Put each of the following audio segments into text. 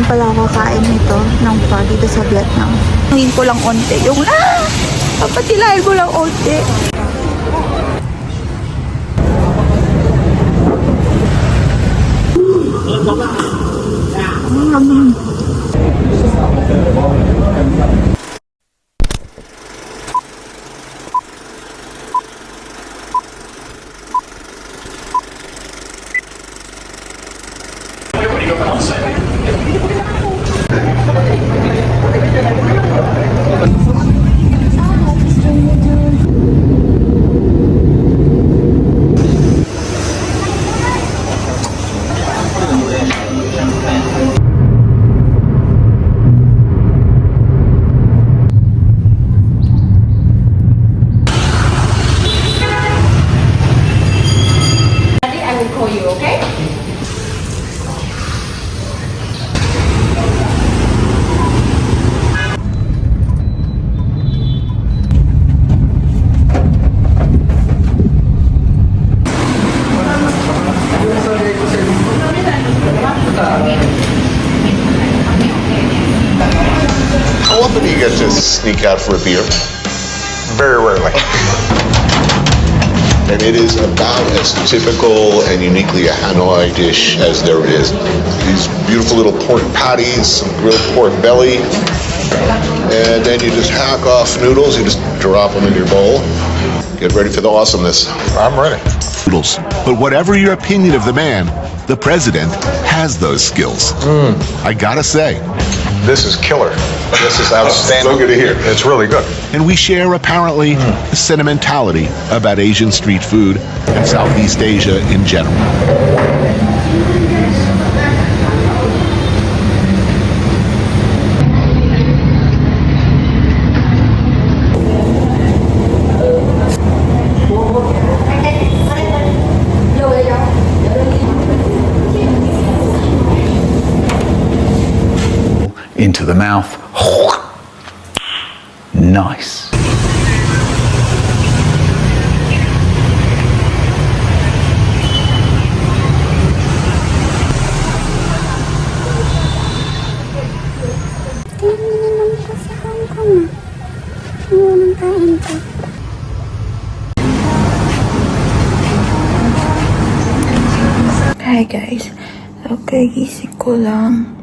pala ako kakain nito ng pho dito sa Vietnam. Hingin ko lang onte. Yung papatilahin ko lang onte. How often do you get to sneak out for a beer? Very rarely. And it is about as typical and uniquely a Hanoi dish as there is. These beautiful little pork patties, some grilled pork belly, and then you just hack off noodles, you just drop them in your bowl. Get ready for the awesomeness. I'm ready. Noodles. But whatever your opinion of the man, the president has those skills. I gotta say. This is killer. This is outstanding. So good to hear. It's really good. And we share apparently a sentimentality about Asian street food and Southeast Asia in general. Into the mouth. Nice. Hi guys. Okay, gising ko lang.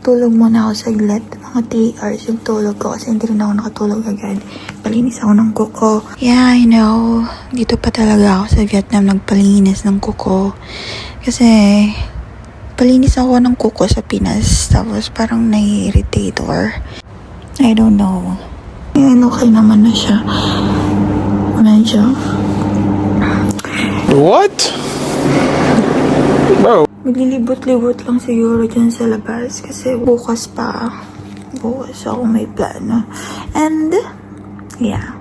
Tulog muna ako saglit. Mga 3 hours yung tulog ko kasi hindi rin ako nakatulog agad. Palinis ako ng kuko. Yeah, I know. Dito pa talaga ako sa Vietnam nagpalinis ng kuko. Kasi palinis ako ng kuko sa Pinas. Tapos parang nai-irritate or I don't know. Ngayon okay naman na siya. Medyo. What? Bro. Maglilibot-libot lang siguro dyan sa labas kasi bukas ako may plano. And, yeah.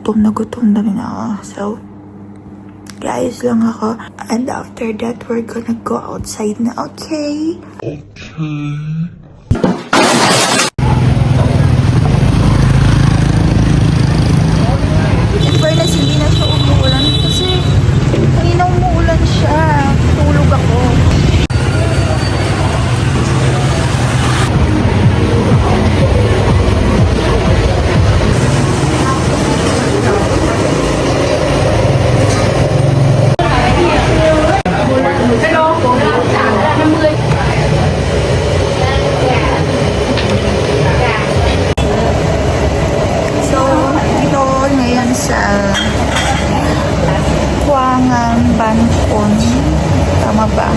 Gutom na rin ako. So, guys lang ako. And after that, we're gonna go outside na. Okay? In fairness, hindi na siya umuulan kasi kanina umuulan siya. Tulog ako. So, dito ngayon sa Huangan Bancon. Tama ba?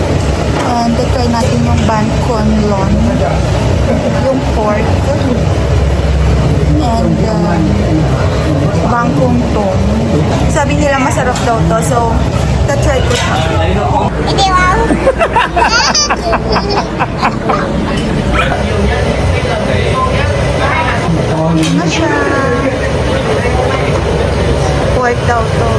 And try natin yung Bancon Lon. Yung pork. And Bangkong Tong. Sabi nila masarap daw to. So, try ko siya. Hindi wow! Ano siya? Pork daw to.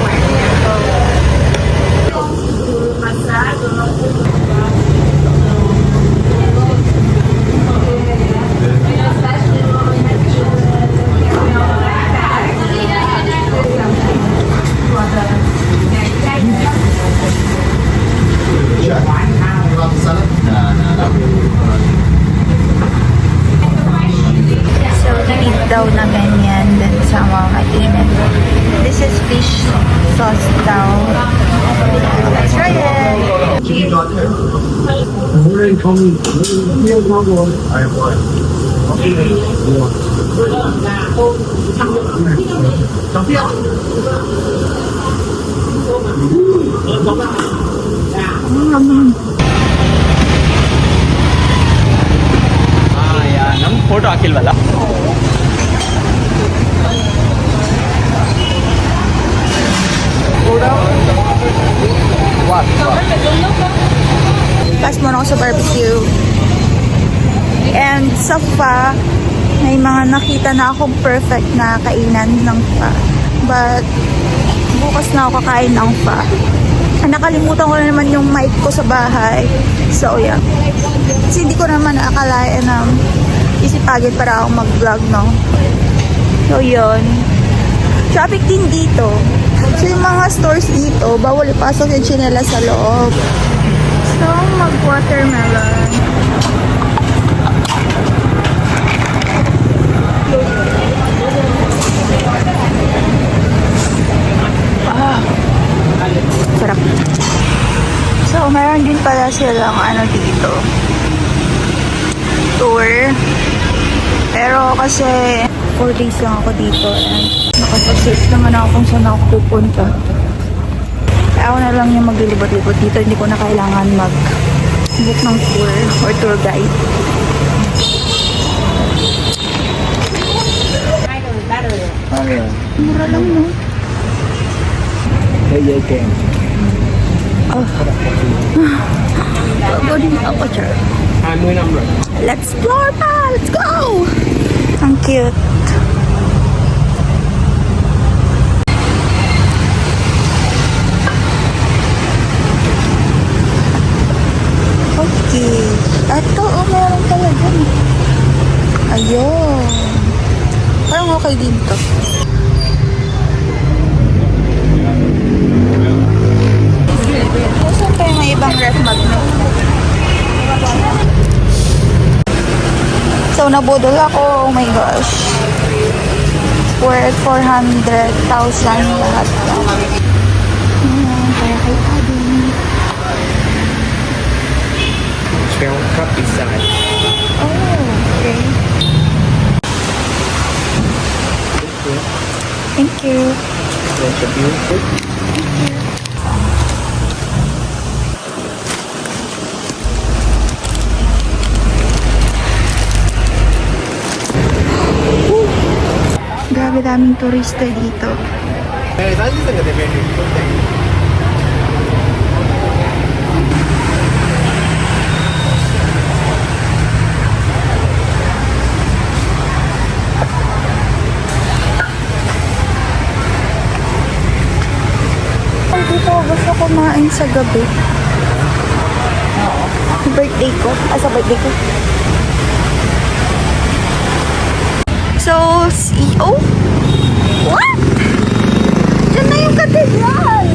ನಮ್ಮ ಫೋಟೋ ಹಾಕಿಲ್ವಲ್ಲ. Pass muna ako sa barbecue. And sa pho, may mga nakita na akong perfect na kainan ng pho. But, bukas na ako kakain ng pho. Nakalimutan ko na naman yung mic ko sa bahay. So, yeah. Kasi hindi ko naman akalain na isipagin para akong mag-vlog, no? So, yun. Traffic din dito. So, yung mga stores dito, bawal ipasok yung tsinelas sa loob. So, mag-watermelon. Sarap. So, meron din pala silang ano dito. Tour. Pero kasi 4 days lang ako dito and nakapag-search naman ako kung saan ako pupunta. Kaya ako na lang yung maglilibot-libot dito. Hindi ko na kailangan mag-book ng tour or tour guide. Mura lang, no? Oh. Go din ako, Char. Let's explore pa! Let's go! Ang cute. Okay. Ito, oh, meron pala dyan. Ayun. Parang okay din to. Saan kayo may ibang ref magnet? So, nabudol ako. Oh my gosh. Worth 400,000 lahat. Kaya kay Adi. Spare cup beside. Oh, okay. Thank you. That's a beautiful. Grabe daming turista dito. Ay, dito gusto kumain sa gabi. Birthday ko. Sa birthday ko. So, CEO? What? Diyan na yung katedral!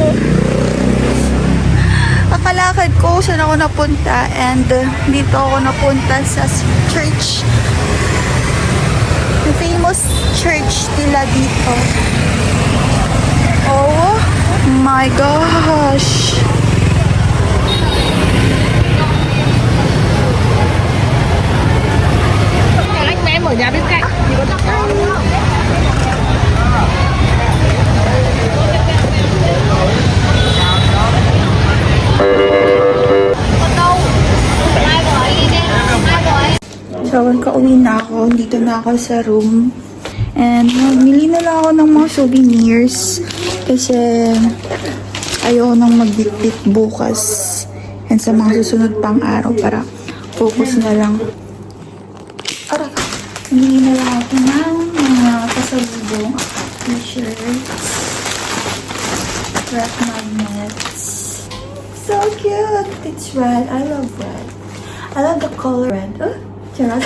Akalakad ko saan ako napunta and dito ako napunta sa church. The famous church nila dito. Oh my gosh! Em ở nhà bên cạnh thì có con nữa. So, kauwi na ako. Dito na ako sa room. And mamili na lang ako ng mga souvenirs. Kasi ayoko nang magbitbit bukas. And sa mga susunod pang araw para focus na lang. Aray, mamili na lang ako ng mga pasalubong. T-shirts. Red magnets. So cute! It's red. I love red. I love the color red. Oh, charot.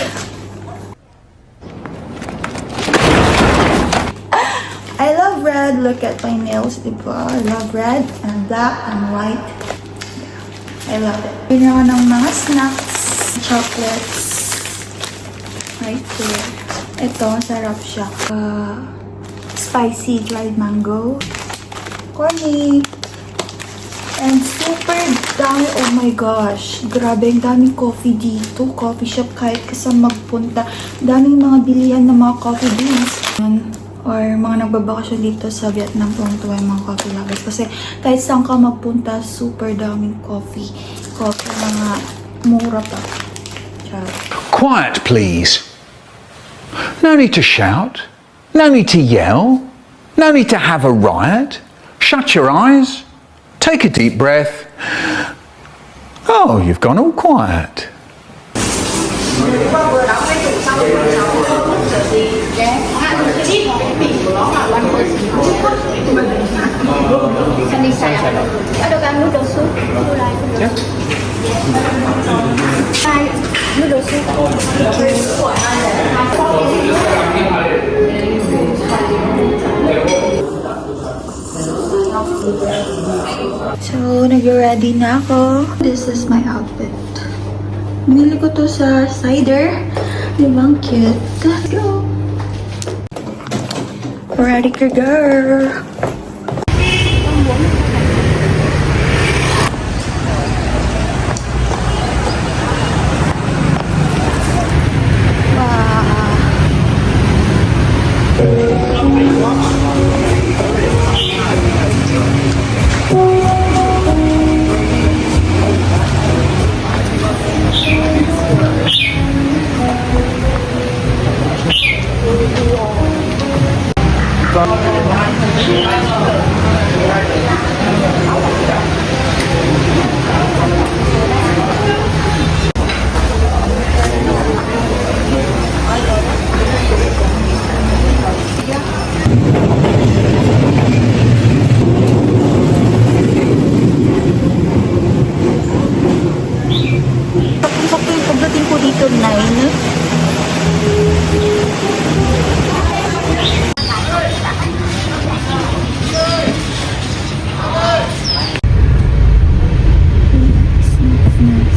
I love red. Look at my nails, diba? I love red and black and white. I love it. Pili ako ng mga snacks, chocolates. Right there. Ito, sarap siya. Spicy dried mango. Corny. And super dami. Oh my gosh, grabe, ang daming coffee dito. Coffee shop kahit ka saan magpunta. Daming mga bilihan ng mga coffee beans. Or mga nagbabakasyon dito sa Vietnam, tuwang-tuwa yung mga coffee lovers. Kasi kahit saan ka magpunta, super daming coffee. Coffee mga mura pa. Charot. Quiet, please. No need to shout. No need to yell. No need to have a riot. Shut your eyes. Take a deep breath. Oh, you've gone all quiet. Sunny side. Other than noodle soup, you like noodle soup. So, nag-ready na ako. This is my outfit. Binili ko to sa cider. Di ba ang cute? Let's go! Ready ka, girl! Sakto yung pagdating ko dito, 9.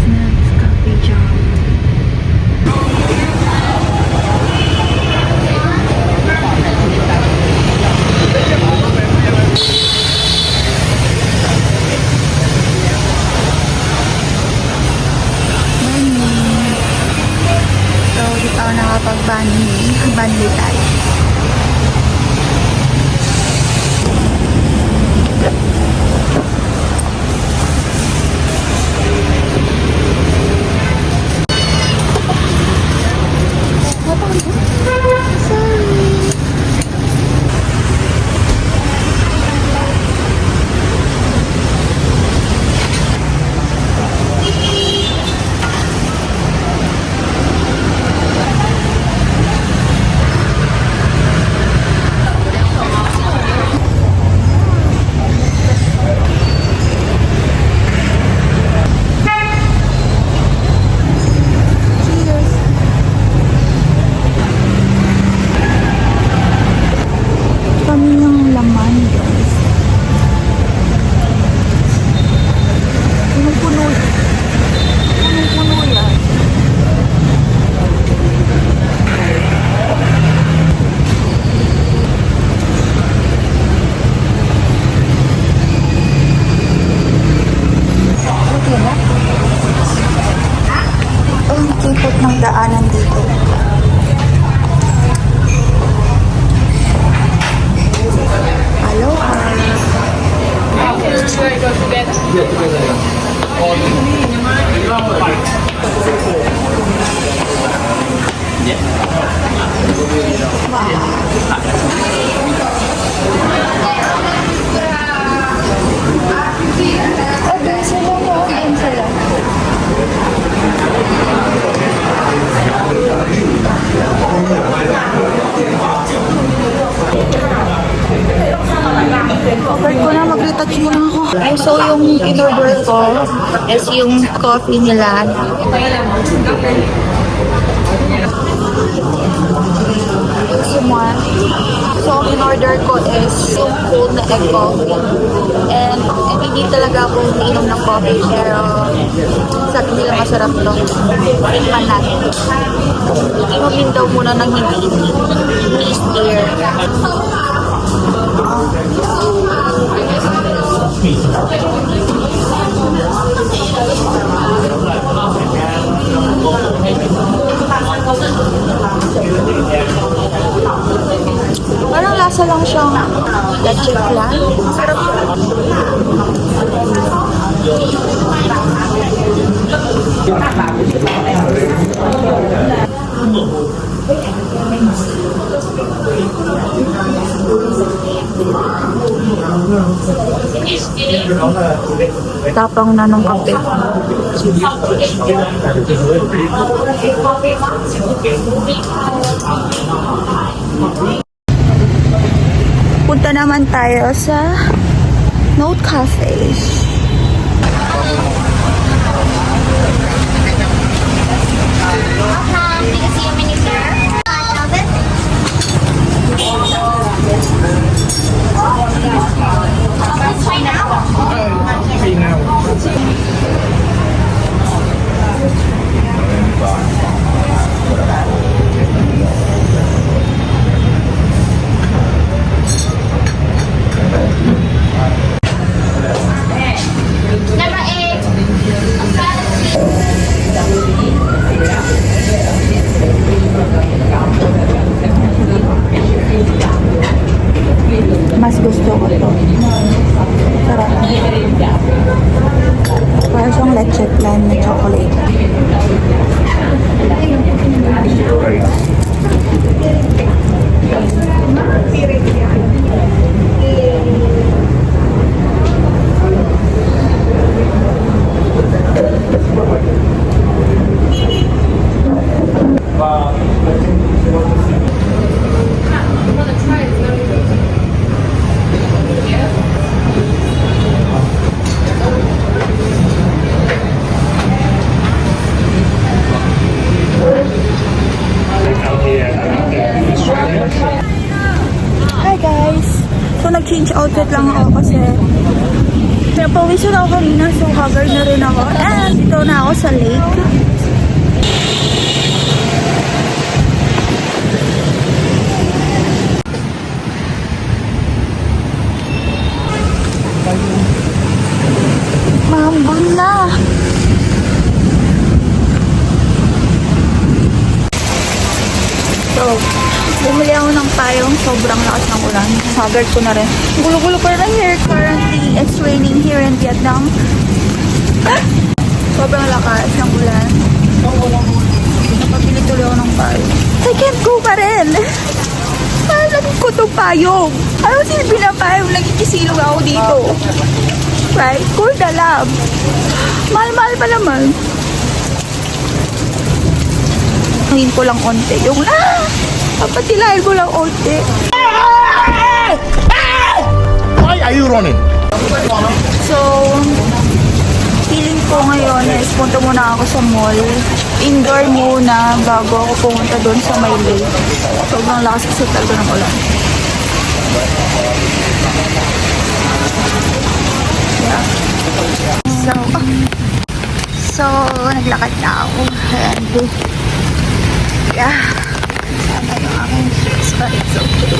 Snacks, coffee jar. So, dito ako nakapag-banli tayo. Kami ng laman, guys. Punong-puno. Punong-puno yan. Okay na? Ang kipot ng daanan dito. Aloha! Doon sila mo. Doon sila. Offer ko na, mag-retouch muna ako. So, yung in-order ko is yung coffee nila. One. So, ang in-order ko is yung cold na egg coffee. And hindi talaga ako umiinom ng coffee, pero sabi nila masarap to. Tingnan natin. Inumin daw muna ng hindi mist air. Parang lasa lang siyang leche flan. Sarap siya. Tapang na ng kape. Punta naman tayo sa Note Cafe. Mas gusto ko to. Sarap. Parang siyang leche flan na chocolate. Hi guys! So nag-change outfit lang ako kasi napawisan ako kanina, so covered na rin ako. And dito na ako sa lake. Mahambon na! So, bumili ako ng payong, sobrang lakas ng ulan. Haggard ko na rin. Gulo-gulo pa rin ang hair. Currently, it's raining here in Vietnam. Sobrang lakas ng ulan. Napabili tuloy ako ng payong. I can't go pa rin. Lagi ko itong payong. Ano silbi na payong? Nagkikisilog ako dito. Right? Cool na lang. Mahal-mahal pa naman. Hangin ko lang onte. Yung papatilahin ko lang onte. Why are you running? So, feeling ko ngayon is punta muna ako sa mall. Indoor muna bago ako pumunta doon sa may lake. Sobrang lakas kasi talaga ng ulan. Yeah. So, naglakad na ako. And, yeah. Sama yung aking shoes, but it's okay.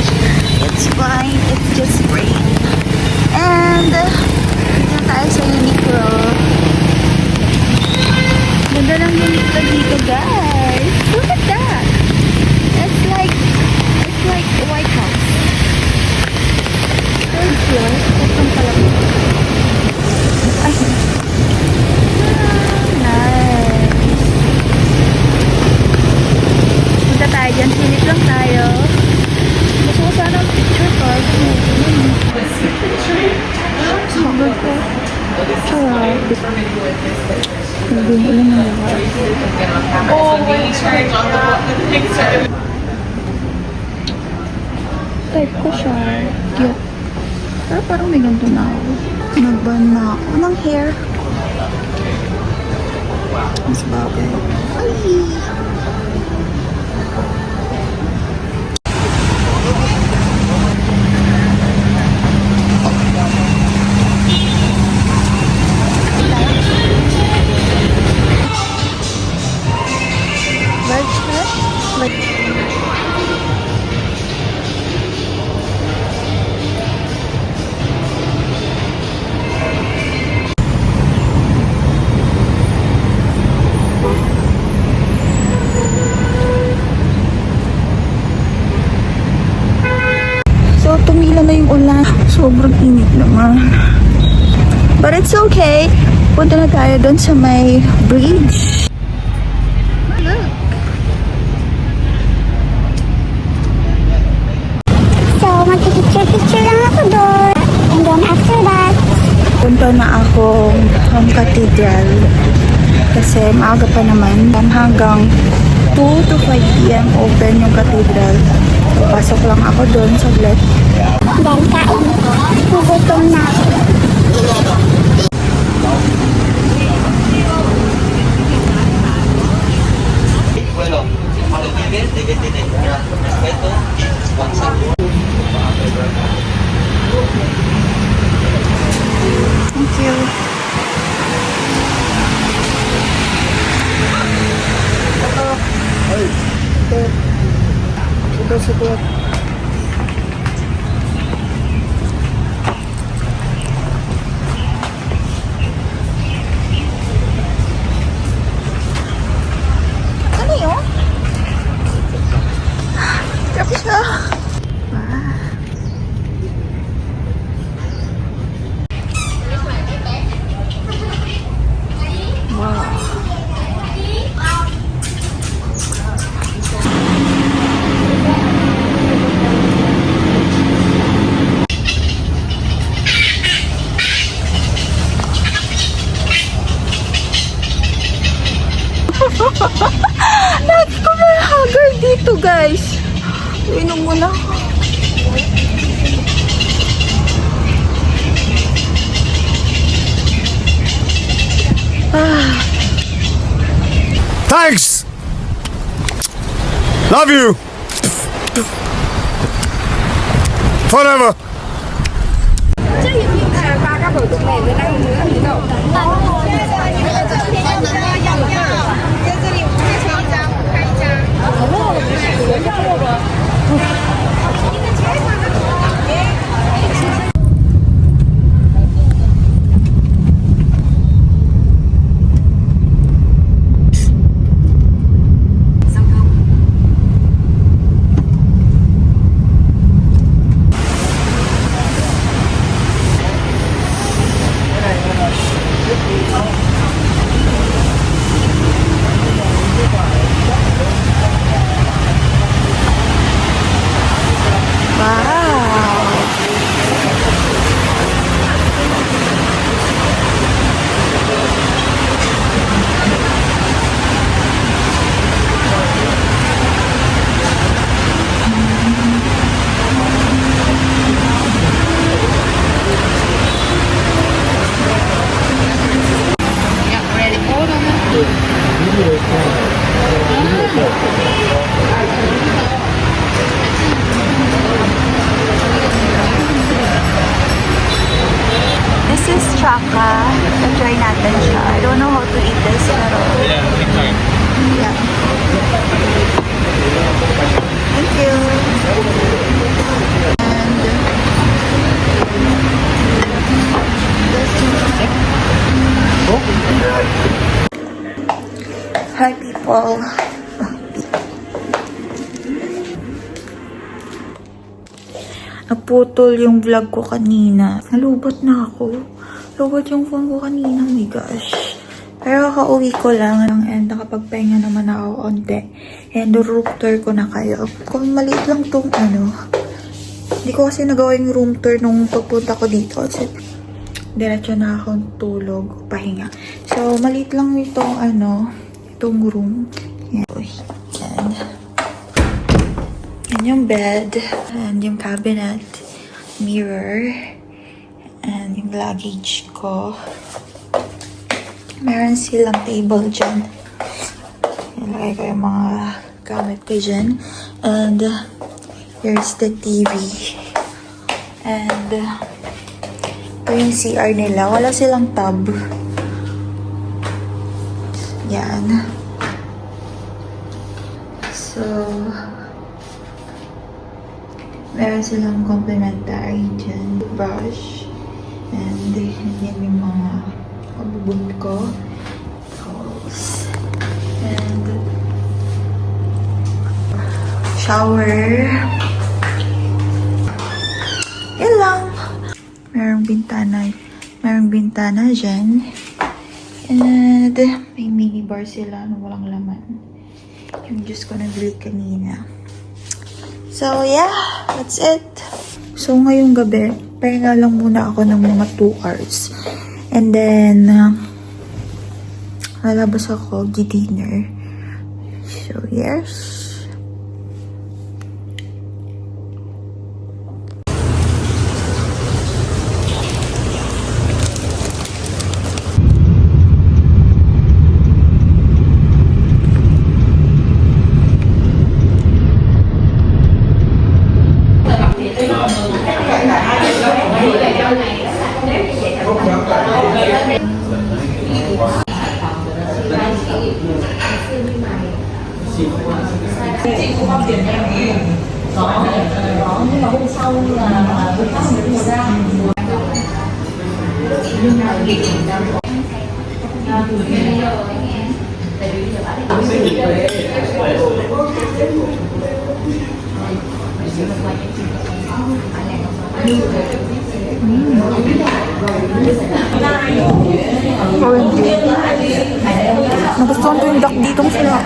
It's fine. It's just rain. And, dito tayo sa Uniqlo. Ganda lang Uniqlo dito, guys. Look at that. It's like a White House. Third floor. Itong pala. Ay. Nice. Punta tayo dyan. Silip lang tayo. Gusto ko sana ang picture card. Sabi ko. Sarap. Sabi ko lang na lahat. Type ko siya. Cute. Pero parang may ganito na ako. Nag-ban na ako ng hair. Mas bagay. Ay! lang. But it's okay. Punta na tayo doon sa may bridge. Look. So, magpipicture-picture lang ako doon. And then after that, Punta na akong cathedral. Kasi maaga pa naman. Hanggang 2 to 5 p.m. open yung cathedral. So, pasok lang ako doon saglit. then kain. Gugutom na ako. Thank you. Ano yun? Grabe siya. Lagi ko na haggard dito, guys. Inom muna ako. Thanks! Love you! Forever! This is chaka. Try natin siya. I don't know how to eat this, pero... Yeah. Thank you. And... Hi, people. Naputol yung vlog ko kanina. Nalubot na ako. Lubot yung phone ko kanina. Oh my gosh. Pero kauwi ko lang. And nakapagpahinga naman ako onte. And room tour ko na kayo. Kung maliit lang tong ano. Hindi ko kasi nagawa yung room tour nung pagpunta ko dito. Kasi diretso na akong tulog. Pahinga. So, maliit lang itong ano. Itong room. Yan. Yan. Yan yung bed, and yung cabinet, mirror, and yung luggage ko. Meron silang table dyan. Ilagay ko yung mga gamit ko dyan. And here's the TV. And ito yung CR nila. Wala silang tub. Yan. So, meron silang complimentary dyan. Brush. And yan yung mga kabubot ko. Towels. And shower. Yan lang. merong bintana dyan. And may mini bar sila na walang laman. Yung juice ko nabili kanina. So yeah, that's it. So ngayong gabi, pahinga lang muna ako ng mga 2 hours. And then, lalabas ako, dinner. So yes. Nagustuhan ko yung duck ditong sila.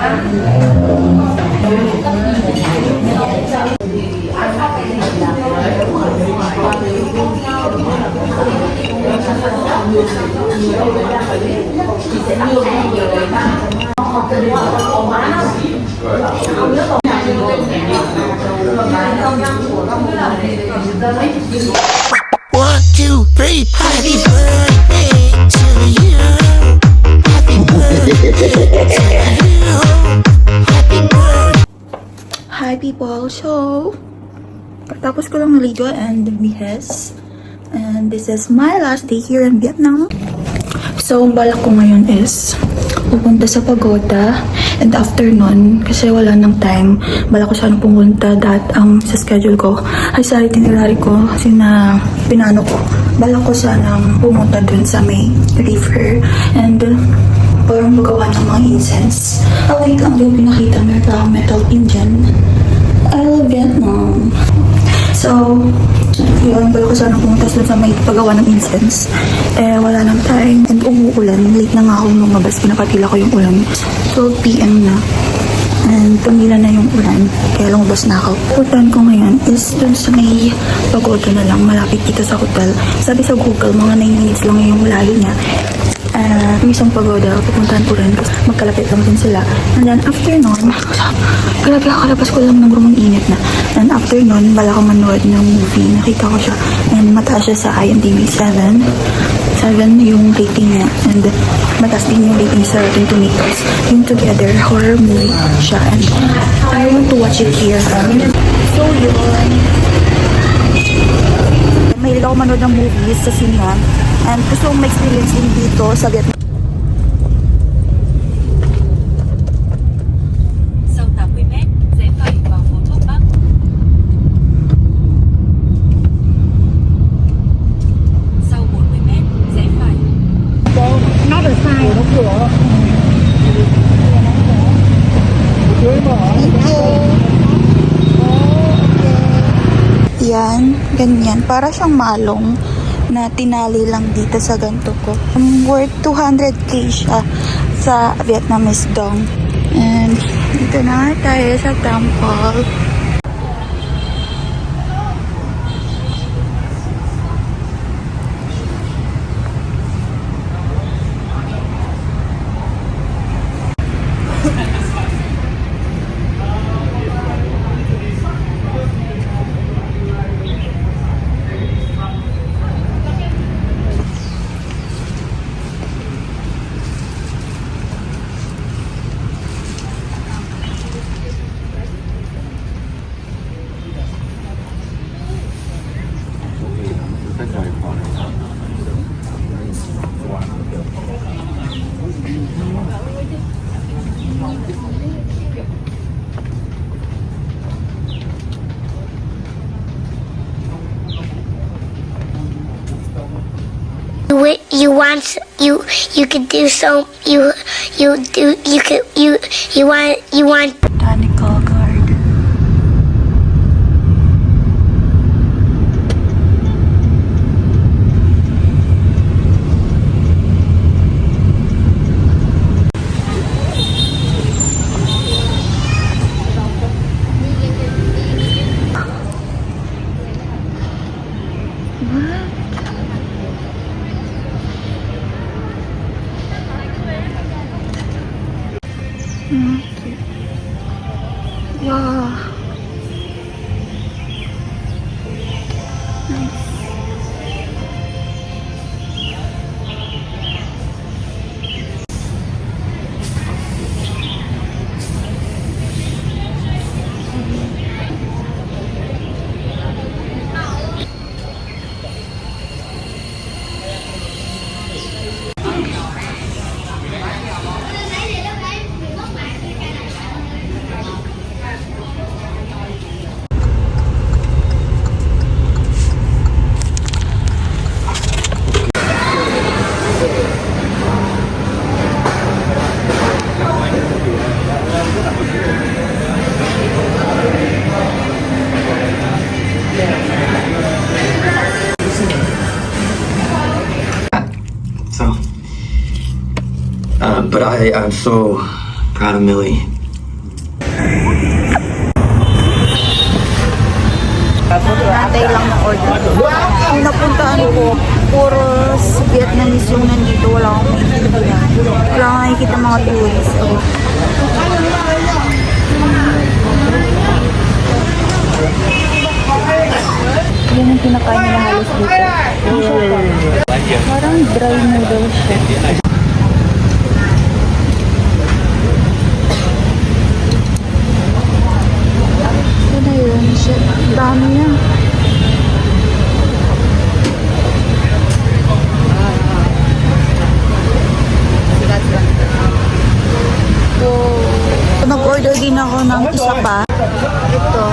One, two, three, happy birthday to you. Happy birthday to you. Happy birthday. Hi people! So, tapos ko lang naligo and bihis. And this is my last day here in Vietnam. So, ang balak ko ngayon is pupunta sa pagoda. And after nun, kasi wala nang time, balak ko sana pumunta ang sa schedule ko. Ay, sa itinerary ko, kasi na pinano ko. Balak ko sana pumunta dun sa may river. And parang magawa ng mga incense. Oh, wait lang, yung pinakita metal pin dyan. I love Vietnam. So, yun, balak ko sana pumunta sa may paggawa ng incense. Eh, wala nang time. And umuulan. Late na nga ako lumabas. Pinapatila ko yung ulan. 12 PM na. And tumila na yung ulan. Kaya lumabas na ako. Puntahan ko ngayon is dun sa may pagoda na lang. Malapit dito sa hotel. Sabi sa Google, mga 9 minutes lang yung layo niya. Yung isang pagoda, pupuntahan ko rin kasi magkalapit lang din sila. And then after nun, grabe kakalabas ko lang ng rumang init na. And after nun, bala ko manood ng movie. Nakita ko siya. And mataas siya sa IMDb 7 yung rating niya. And mataas din yung rating sa Rotten Tomatoes. Yung Together, horror movie siya. And I want to watch it here. So yun. Mahilig ako manood ng movies sa sinehan. And gusto kong ma-experience din dito sa Vietnam. Sau 80 mét, rẽ phải vào phố thuốc Bắc. Sau 40 mét, rẽ phải. Yan, ganyan. Para siyang malong na tinali lang dito sa ganito ko. Worth 200k siya sa Vietnamese dong. And dito na tayo sa temple. You could do so you want Botanical garden. Wow. So, but I'm so proud of Millie. Natay lang na order. Yung napuntaan ko, puro Vietnamese yung nandito. Wala akong maintindihan. Wala akong nakikita mga tourists. Yan yung kinakain nila halos dito. Parang dry noodles siya. Ano yun? Shit, dami na. Nag-order din ako ng isa pa. Ito.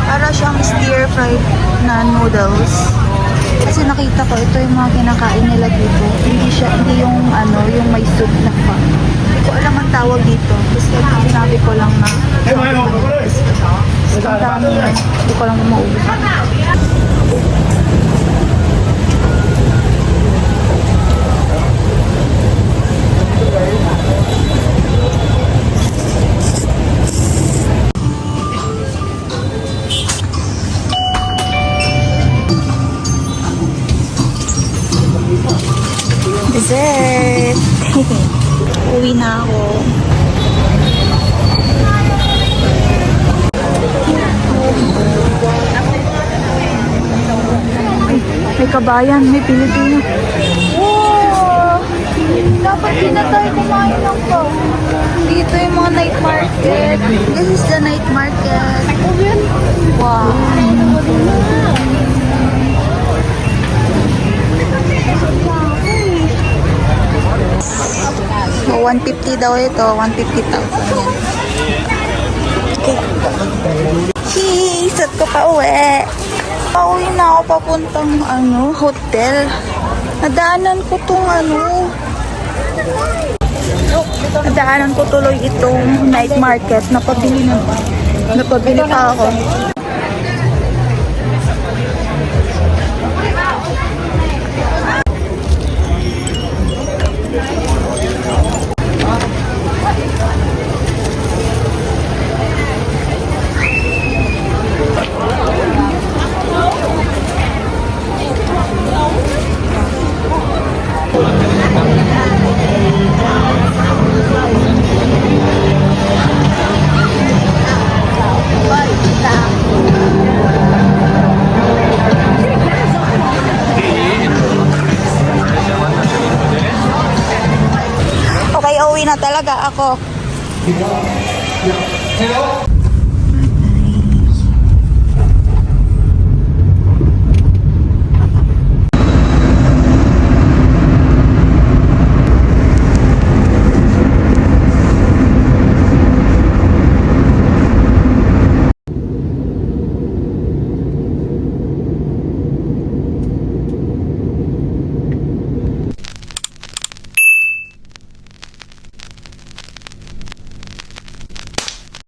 Para siyang stir-fried na noodles. Kasi nakita ko, ito yung mga kinakain nila dito. Hindi yung yung may soup na pa. Hindi ko alam ang tawag dito. Kasi sinabi ko lang na ang dami na. Hindi ko lang maubos. Dessert! Uwi na ako. Ay, may kabayan, may Pilipino. Wow! Dapat din na tayo kumain ng to. Dito yung mga night market. This is the night market. Wow! So, 150 daw ito. 150,000 yan. Okay. Cheese! At ko pa uwi. Pauwi na ako papuntang hotel. Nadaanan ko tong nadaanan ko tuloy itong night market. Napabili pa ako. Okay, uwi na talaga ako.